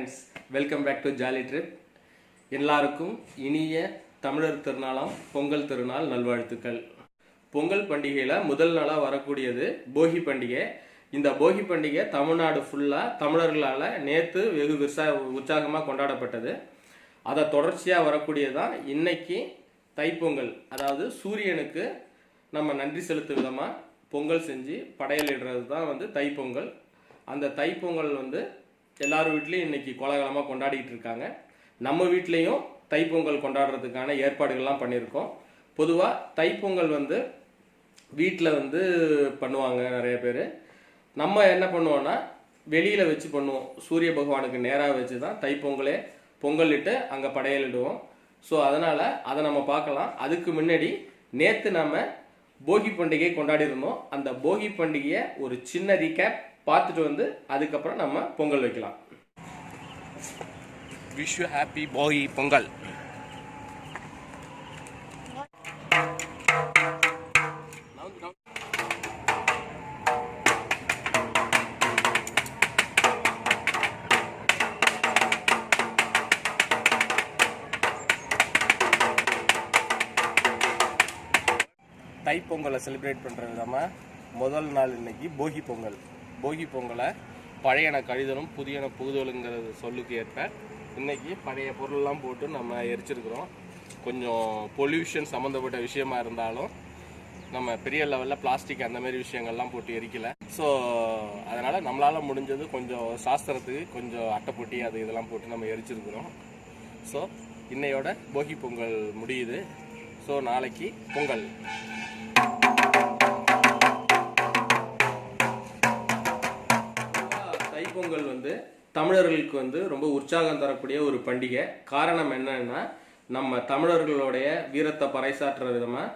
Friends, welcome back to jolly trip. எல்லாருக்கும் இனிய தமிழர் திருநாளாம் பொங்கல் திருநாள் நல்வாழ்த்துக்கள். பொங்கல் பண்டிகையில் முதல் நாளாக வரக்கூடியது போகி பண்டிகை. இந்த போகி பண்டிகை தமிழ்நாடு ஃபுல்லாக தமிழர்களால் நேற்று வெகு உற்சாகமாக கொண்டாடப்பட்டது. அதை தொடர்ச்சியாக வரக்கூடியதான் இன்னைக்கு தைப்பொங்கல். அதாவது சூரியனுக்கு நம்ம நன்றி செலுத்தும் விதமாக பொங்கல் செஞ்சு படையலிடுறது தான் தைப்பொங்கல். அந்த தைப்பொங்கல் எல்லாரும் வீட்லேயும் இன்னைக்கு கோலாகலமாக கொண்டாடிட்டு இருக்காங்க. நம்ம வீட்லேயும் தைப்பொங்கல் கொண்டாடுறதுக்கான ஏற்பாடுகள்லாம் பண்ணியிருக்கோம். பொதுவாக தைப்பொங்கல் வீட்டில் பண்ணுவாங்க நிறைய பேர். நம்ம என்ன பண்ணுவோன்னா வெளியில் வச்சு பண்ணுவோம். சூரிய பகவானுக்கு நேராக வச்சு தான் தைப்பொங்கலே பொங்கலிட்டு அங்கே படையலிடுவோம். ஸோ அதனால் அதை நம்ம பார்க்கலாம். அதுக்கு முன்னாடி நேற்று நம்ம போகி பண்டிகை கொண்டாடி இருந்தோம். அந்த போகி பண்டிகையை ஒரு சின்ன ரீகேப் பார்த்துட்டு அதுக்கப்புறம் நம்ம பொங்கல் வைக்கலாம். விஷ் யூ ஹாப்பி போகி பொங்கல். தைப்பொங்கலை செலிப்ரேட் பண்ணுற விதமாக முதல் நாள் இன்னைக்கு போகி பொங்கல். போகி பொங்கலை பழையன கழிதலும் புதியன புகுதலுங்கிறது சொல்லுக்கு ஏற்ப இன்னைக்கு பழைய பொருளெல்லாம் போட்டு நம்ம எரிச்சிருக்கிறோம். கொஞ்சம் பொல்யூஷன் சம்மந்தப்பட்ட விஷயமா இருந்தாலும் நம்ம பெரிய லெவலில் பிளாஸ்டிக் அந்த மாதிரி விஷயங்கள்லாம் போட்டு எரிக்கலை. ஸோ அதனால் நம்மளால் முடிஞ்சது கொஞ்சம் சாஸ்திரத்துக்கு கொஞ்சம் அட்டைப்பொட்டி அது இதெல்லாம் போட்டு நம்ம எரிச்சிருக்கிறோம். ஸோ இன்னையோட போகி பொங்கல் முடியுது. ஸோ நாளைக்கு பொங்கல். தைப்பொங்கல் தமிழர்களுக்கு ரொம்ப உற்சாகம் தரக்கூடிய ஒரு பண்டிகை. காரணம் என்னன்னா, நம்ம தமிழர்களுடைய வீரத்தை பறைசாற்றுற விதமாக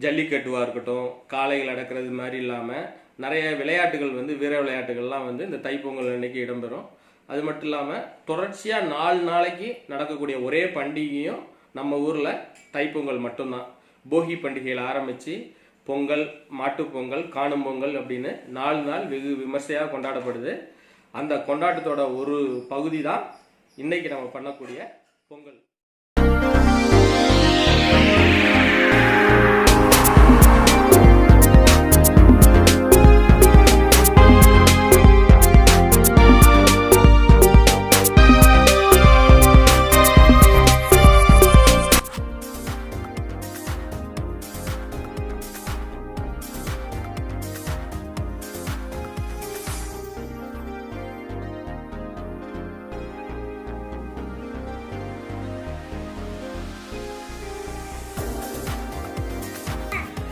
ஜல்லிக்கட்டுவாக இருக்கட்டும், காளைகள் அடக்கிறது மாதிரி இல்லாமல் நிறைய விளையாட்டுகள் வீர விளையாட்டுகள்லாம் இந்த தைப்பொங்கல் அன்னைக்கு இடம்பெறும். அது மட்டும் இல்லாமல் தொடர்ச்சியாக 4 நாளைக்கு நடக்கக்கூடிய ஒரே பண்டிகையும் நம்ம ஊரில் தைப்பொங்கல் மட்டும்தான். போகி பண்டிகையில் ஆரம்பித்து பொங்கல், மாட்டுப்பொங்கல், காணும் பொங்கல் அப்படின்னு 4 நாள் வெகு விமர்சையாக கொண்டாடப்படுது. அந்த கொண்டாட்டத்தோட ஒரு பகுதி தான் இன்னைக்கு நம்ம பண்ணக்கூடிய பொங்கல்.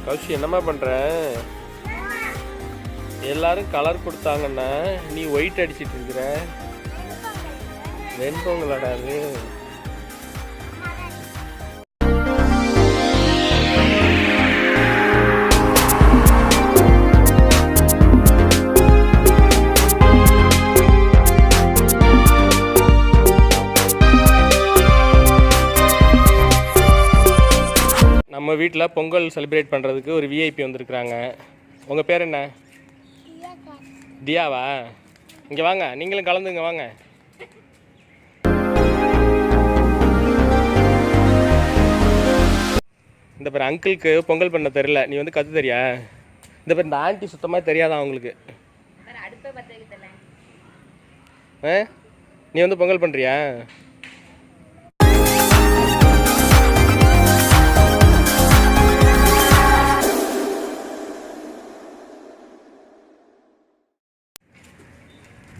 கௌஷி, என்னம்மா பண்ற? எல்லாரும் கலர் கொடுத்தாங்கன்னா நீ ஒயிட் அடிச்சிட்டு இருக்கிற. வெண்பொங்கலடா அது. நம்ம வீட்டில் பொங்கல் செலிப்ரேட் பண்ணுறதுக்கு ஒரு விஐபி வந்திருக்குறாங்க. உங்கள் பேர் என்ன? தியாவா? இங்கே வாங்க, நீங்களும் கலந்துங்க வாங்க. இந்த பேர் அங்கிளுக்கு பொங்கல் பண்ண தெரியல, நீ கற்று தெரியா? இந்த பேர் இந்த ஆண்டி சுத்தமாக தெரியாதான் அவங்களுக்கு. நீ பொங்கல் பண்ணுறியா?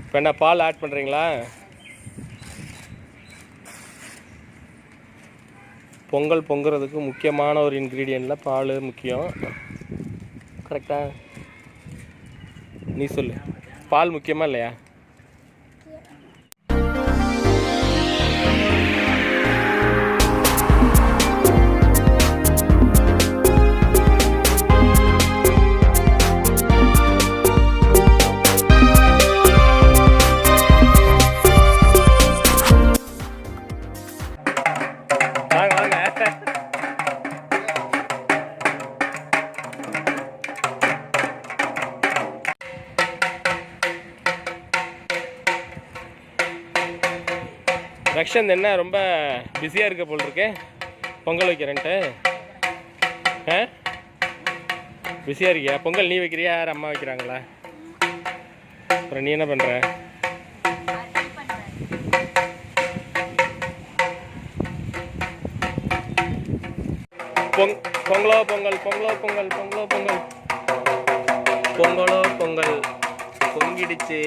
இப்போ என்ன பால் ஆட் பண்ணுறீங்களா? பொங்கல் பொங்குறதுக்கு முக்கியமான ஒரு இன்க்ரீடியண்ட்டில் பால் முக்கியம். கரெக்டா? நீ சொல்லு, பால் முக்கியமா இல்லையா? அக்ஷன் என்ன ரொம்ப பிஸியாக இருக்க போல் இருக்கு பொங்கல் வைக்கிறேன்ட்டு. ஆ பிஸியாக இருக்கியா? பொங்கல் நீ வைக்கிறியா யார் அம்மா வைக்கிறாங்களா? அப்புறம் நீ என்ன பண்ணுற? பொங்கலோ பொங்கல் பொங்கலோ பொங்கல் பொங்கலோ பொங்கல் பொங்கலோ பொங்கல் பொங்கிடுச்சு.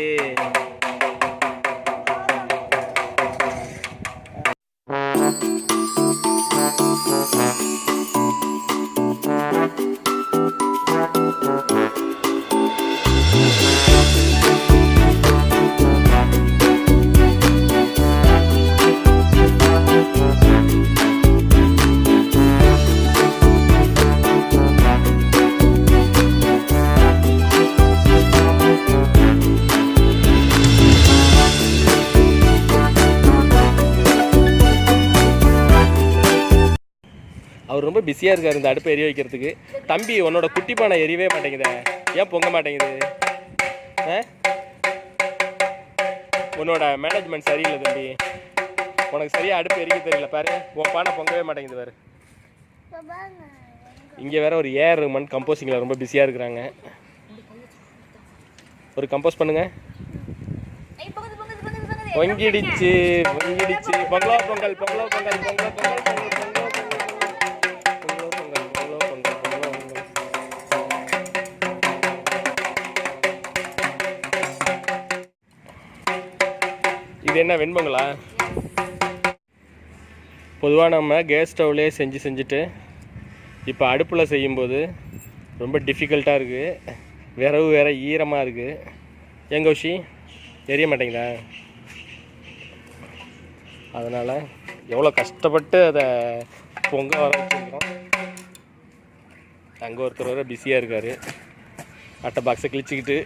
அவர் ரொம்ப பிஸியாக இருக்கார் இந்த அடுப்பை எரிய வைக்கிறதுக்கு. தம்பி உன்னோட குட்டி பானை எரியவே மாட்டேங்குதே, ஏன் பொங்க மாட்டேங்குது? உன்னோட மேனேஜ்மெண்ட் சரியில்லை தம்பி, உனக்கு சரியாக அடுப்பு எரிக்க தெரியல பாரு. உன் பானை பொங்கவே மாட்டேங்குது பாரு. இங்கே வேற ஒரு ஏஆர் ரஹ்மான் கம்போசிங்கில் ரொம்ப பிஸியாக இருக்கிறாங்க. ஒரு கம்போஸ் பண்ணுங்க. பொங்கிடுச்சு பொங்கிடுச்சு பொங்கலோ பொங்கல் பொங்கலோ பொங்கல் பொங்கலோ பொங்கல் பொங்கல் இது என்ன வெண்பொங்கலா? பொதுவாக நம்ம கேஸ் ஸ்டவ்லேயே செஞ்சுட்டு இப்போ அடுப்பில் செய்யும்போது ரொம்ப டிஃபிகல்ட்டாக இருக்குது. விரவு வேற ஈரமாக இருக்குது. எங்க உஷி எரிய மாட்டேங்குதா? அதனால் எவ்வளோ கஷ்டப்பட்டு அதை பொங்க வர வச்சுருக்கோம். அங்கே ஒருத்தர் வர பிஸியாக இருக்கார், அட்டை பாக்ஸை கிழிச்சிக்கிட்டு.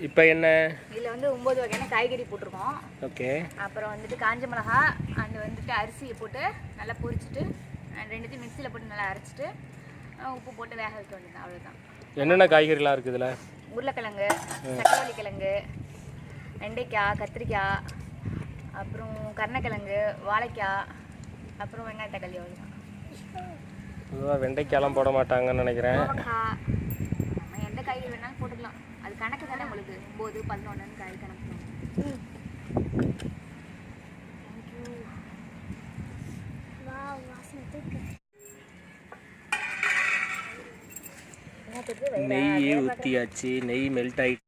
இப்போ என்ன இதில் வந்து 9 வகையான காய்கறி போட்டிருக்கோம். ஓகே. அப்புறம் வந்துட்டு காஞ்ச மிளகா அண்ட் வந்துட்டு அரிசியை போட்டு நல்லா பொரிச்சிட்டு ரெண்டுத்தையும் மிக்சியில் போட்டு நல்லா அரைச்சிட்டு உப்பு போட்டு வேக வைக்க வேண்டியது, அவ்வளோதான். என்னென்ன காய்கறிலாம் இருக்குது இதில்? உருளைக்கிழங்கு, தக்காளி கிழங்கு, வெண்டைக்காய், கத்திரிக்காய், அப்புறம் கருணக்கிழங்கு, வாழைக்காய், அப்புறம் வெங்காய தக்காளி, அவ்வளோதான். பொதுவாக வெண்டைக்காயெல்லாம் போட மாட்டாங்கன்னு நினைக்கிறேன். நம்ம எந்த காய்கறி வேணாலும் போட்டுக்கலாம், அது கணக்கு தானே உங்களுக்கு. 9, 11 காய் கணக்கு. நெய் ஊற்றியாச்சு, நெய் மெல்ட் ஆகிட்டு.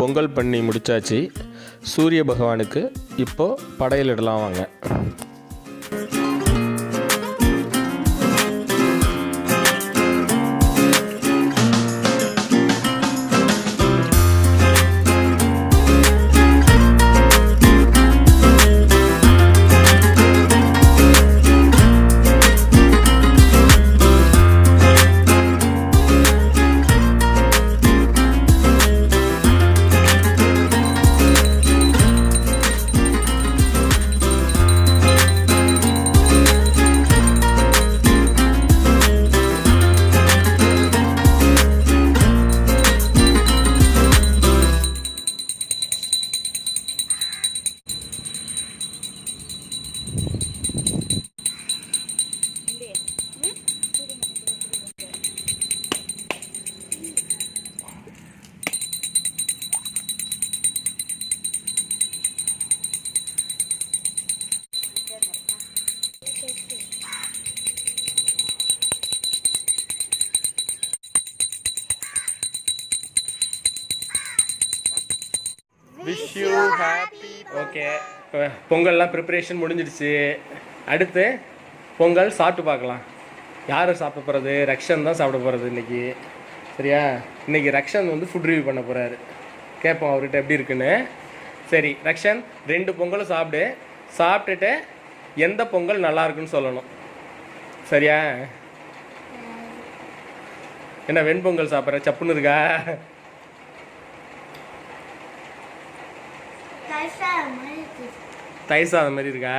பொங்கல் பண்ணி முடிச்சாச்சு. சூரிய பகவானுக்கு இப்போது படையலிடலாம் வாங்க. Wish you happy. ஓகே, பொங்கல்லாம் ப்ரிப்பரேஷன் முடிஞ்சிடுச்சு. அடுத்து பொங்கல் சாப்பிட்டு பார்க்கலாம். யார் சாப்பிட போகிறது? ரக்ஷன் தான் சாப்பிட போகிறது இன்றைக்கி. சரியா? இன்றைக்கி ரக்ஷன் வந்து ஃபுட் ரிவ்யூ பண்ண போகிறாரு. கேட்போம் அவர்கிட்ட எப்படி இருக்குன்னு. சரி ரக்ஷன், 2 பொங்கலும் சாப்பிட்டுட்டு எந்த பொங்கல் நல்லா இருக்குன்னு சொல்லணும். சரியா? என்ன வெண்பொங்கல் சாப்பிட்ற? சப்புன்னு இருக்கா? தயிர் சாதம் மாதிரி இருக்கா?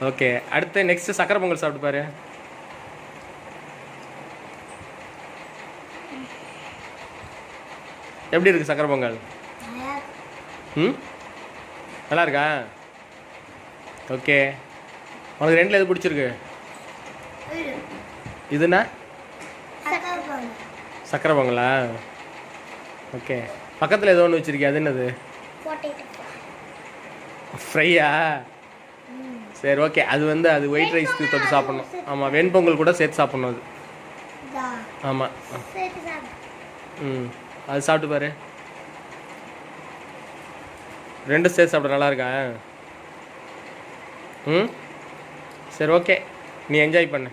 ஓகே, அடுத்து நெக்ஸ்ட் சக்கரை பொங்கல் சாப்பிட்டு பாரு. எப்படி இருக்கு சக்கரை பொங்கல்? நல்லா இருக்கா? ஓகே, உனக்கு 2ல் எது பிடிச்சிருக்கு? இதுனா சக்கரை பொங்கலா? ஓகே, பக்கத்தில் ஏதோ ஒன்று வச்சிருக்கியா? அது என்னது? ஃப்ரையா? சரி ஓகே, அது வந்து அது ஒயிட் ரைஸ்க்கு தொட்டு சாப்பிட்ணும். ஆமாம், வெண்பொங்கல் கூட சேர்த்து சாப்பிட்ணும் அது. ஆமாம். அது சாப்பிட்டு பாரு. 2 சேர்த்து சாப்பிட நல்லா இருக்கா? சரி ஓகே, நீ என்ஜாய் பண்ணு.